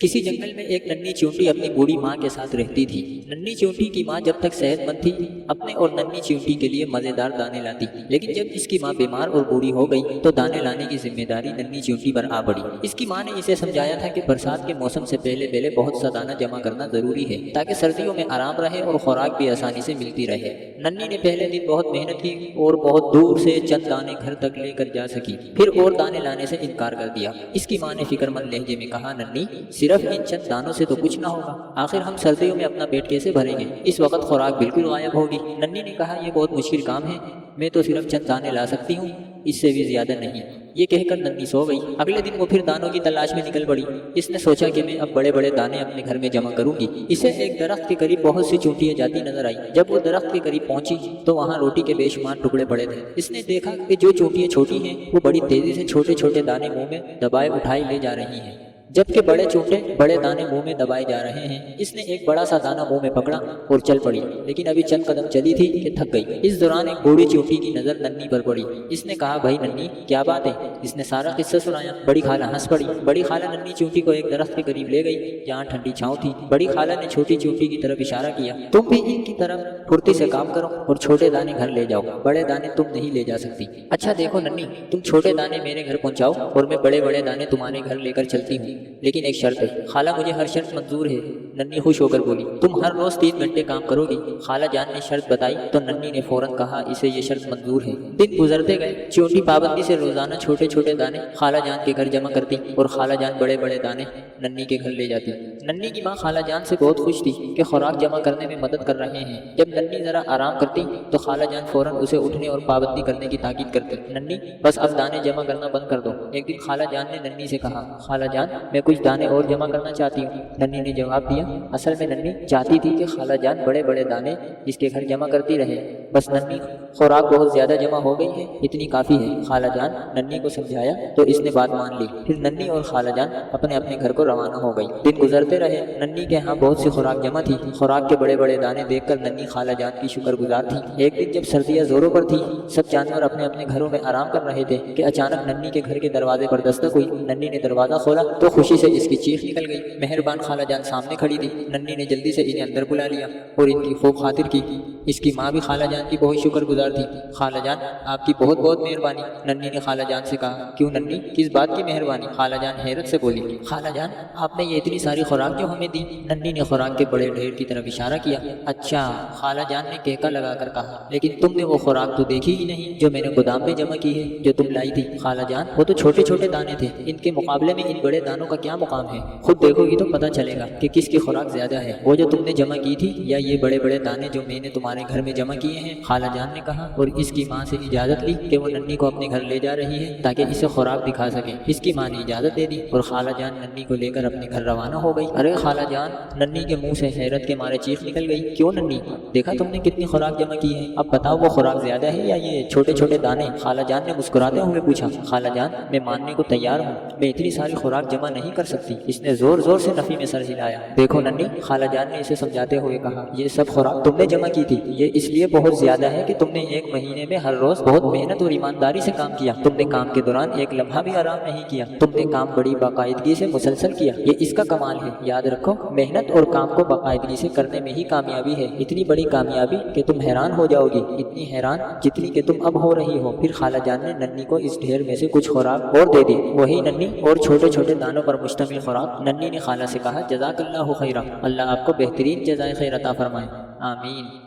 किसी जंगल में एक नन्ही चींटी अपनी बूढ़ी माँ के साथ रहती थी। नन्ही चींटी की माँ जब तक सेहतमंद थी अपने और नन्ही चींटी के लिए मजेदार दाने लाती, लेकिन जब इसकी माँ बीमार और बूढ़ी हो गई तो दाने लाने की जिम्मेदारी नन्ही चींटी पर आ पड़ी। इसकी माँ ने इसे समझाया था कि बरसात के मौसम से पहले पहले बहुत सा दाना जमा करना जरूरी है ताकि सर्दियों में आराम रहे और खुराक भी आसानी से मिलती रहे। नन्ही ने पहले दिन बहुत मेहनत की और बहुत दूर से चंद दाने घर तक लेकर जा सकी, फिर और दाने लाने से इनकार कर दिया। इसकी माँ ने फिक्रमंद लहजे में कहा, नन्ही, सिर्फ इन चंद दानों से तो कुछ ना होगा, आखिर हम सर्दियों में अपना पेट कैसे भरेंगे? इस वक्त खुराक बिल्कुल गायब होगी। नन्ही ने कहा, यह बहुत मुश्किल काम है, मैं तो सिर्फ चंद दाने ला सकती हूँ, इससे भी ज्यादा नहीं। ये कहकर नन्ही सो गई। अगले दिन वो फिर दानों की तलाश में निकल पड़ी। इसने सोचा कि मैं अब बड़े बड़े दाने अपने घर में जमा करूंगी। इसे एक दरख्त के करीब बहुत सी चींटियां जाती नजर आई। जब वो दरख्त के करीब पहुंची तो वहाँ रोटी के बेशुमार टुकड़े पड़े थे। इसने देखा कि जो चींटियां छोटी हैं वो बड़ी तेजी से छोटे छोटे दाने मुंह में दबाए उठाए ले जा रही हैं, जबकि बड़े चूंटे बड़े दाने मुंह में दबाए जा रहे हैं। इसने एक बड़ा सा दाना मुंह में पकड़ा और चल पड़ी, लेकिन अभी चंद कदम चली थी कि थक गई। इस दौरान एक बूढ़ी चूंटी की नजर नन्ही पर पड़ी। इसने कहा, भाई नन्ही, क्या बात है? इसने सारा किस्सा सुनाया। बड़ी खाला हंस पड़ी। बड़ी खाला नन्ही चूंटी को एक दरख्त के करीब ले गई जहाँ ठंडी छांव थी। बड़ी खाला ने छोटी चूंटी की तरफ इशारा किया, तुम भी इनकी तरफ फुर्ती से काम करो और छोटे दाने घर ले जाओ, बड़े दाने तुम नहीं ले जा सकती। अच्छा देखो नन्ही, तुम छोटे दाने मेरे घर पहुंचाओ और मैं बड़े बड़े दाने तुम्हारे घर लेकर चलती हूँ, लेकिन एक शर्त है। खाला, मुझे हर शर्त मंजूर है, नन्ही खुश होकर बोली। तुम हर रोज 3 घंटे काम करोगी? खाला जान ने शर्त बताई तो नन्ही ने फौरन कहा, इसे ये शर्त मंजूर है। दिन गुजरते गए। चींटी पाबंदी से रोजाना छोटे छोटे दाने खाला जान के घर जमा करती और खाला जान बड़े बड़े दाने नन्ही के घर ले जाती। नन्ही की माँ खाला जान से बहुत खुश थी कि खुराक जमा करने में मदद कर रहे हैं। जब नन्ही जरा आराम करती तो खाला जान फौरन उसे उठने और पाबंदी करने की ताकीद करती। नन्ही, बस अब दाने जमा करना बंद कर दो। एक दिन खाला जान ने नन्ही से कहा, खाला जान, मैं कुछ दाने और जमा करना चाहती हूँ। नन्ही ने जवाब दिया, असल में नन्ही चाहती थी कि खाला जान बड़े बड़े दाने इसके घर जमा करती रहे, बस नन्ही खुराक बहुत ज्यादा जमा हो गई है, इतनी काफी है। खाला जान नन्ही को समझाया तो इसने बात मान ली। फिर नन्ही और खाला जान अपने अपने घर को रवाना हो गई। दिन गुजरते रहे। नन्ही के यहाँ बहुत सी खुराक जमा थी। खुराक के बड़े बड़े दाने देखकर नन्ही खाला जान की शुक्रगुजार थी। एक दिन जब सर्दियाँ जोरों पर थी, सब जानवर अपने अपने घरों में आराम कर रहे थे कि अचानक नन्ही के घर के दरवाजे पर दस्तक हुई। नन्ही ने दरवाजा खोला तो खुशी से इसकी चीख निकल गई। मेहरबान खाला जान सामने खड़ी थी। नन्ही ने जल्दी से इन्हें अंदर बुला लिया और इनकी खूब खातिर की। इसकी माँ भी खाला जान की बहुत शुक्रगुजार थी। खाला जान, आपकी बहुत बहुत मेहरबानी। नन्ही ने खाला जान से कहा, क्यों नन्ही, किस बात की मेहरबानी? खाला जान हैरत से बोली, खाला जान, आपने ये इतनी सारी खुराक क्यों हमें दी? नन्ही ने खुराक के बड़े ढेर की तरफ इशारा किया। अच्छा, खाला जान ने केका लगाकर कहा, लेकिन तुमने वो खुराक तो देखी ही नहीं जो मैंने गोदाम में जमा की है, जो तुम लाई थी। खाला जान, वो तो छोटे छोटे दाने थे, इनके मुकाबले में इन बड़े दानों का क्या मुकाम है? खुद देखोगी तो पता चलेगा कि किसकी खुराक ज्यादा है, वो जो तुमने जमा की थी या ये बड़े बड़े दाने जो मैंने तुम्हारे घर में जमा किए हैं। खाला जान ने कहा और इसकी माँ से इजाजत ली कि वो नन्ही को अपने घर ले जा रही है ताकि इसे खुराक दिखा सके। इसकी माँ ने इजाजत दे दी और खाला जान नन्ही को लेकर अपने घर रवाना हो गई। अरे खाला जान, नन्ही के मुंह से हैरत के मारे चीख निकल गई। क्यों नन्ही, देखा तुमने कितनी खुराक जमा की है? अब बताओ वो खुराक ज्यादा है या ये छोटे छोटे दाने? खाला जान ने मुस्कुराते हुए पूछा। खाला जान, मैं मानने को तैयार हूँ, मैं इतनी सारी खुराक जमा नहीं कर सकती। इसने जोर जोर से नफी में सर हिलाया। देखो नन्ही, खाला जान ने इसे समझाते हुए कहा, ये सब खुराक तुमने जमा की थी, ये इसलिए बहुत ज्यादा है कि तुमने 1 महीने में हर रोज बहुत मेहनत और ईमानदारी से काम किया। तुमने काम के दौरान एक लम्हा भी आराम नहीं किया। तुमने काम बड़ी बाकायदगी से मुसलसल किया, ये इसका कमाल है। याद रखो, मेहनत और काम को बाकायदगी से करने में ही कामयाबी है। इतनी बड़ी कामयाबी कि तुम हैरान हो जाओगी, इतनी हैरान जितनी कि तुम अब हो रही हो। फिर खाला जान ने नन्ही को इस ढेर में से कुछ खुराक और दे दी, वही नन्ही और छोटे छोटे दानों पर मुश्तमिल खुराक। नन्ही ने खाला से कहा, जज़ाकल्लाहु खैरा, अल्लाह आपको बेहतरीन जज़ाए खैर अता फरमाए। आमीन।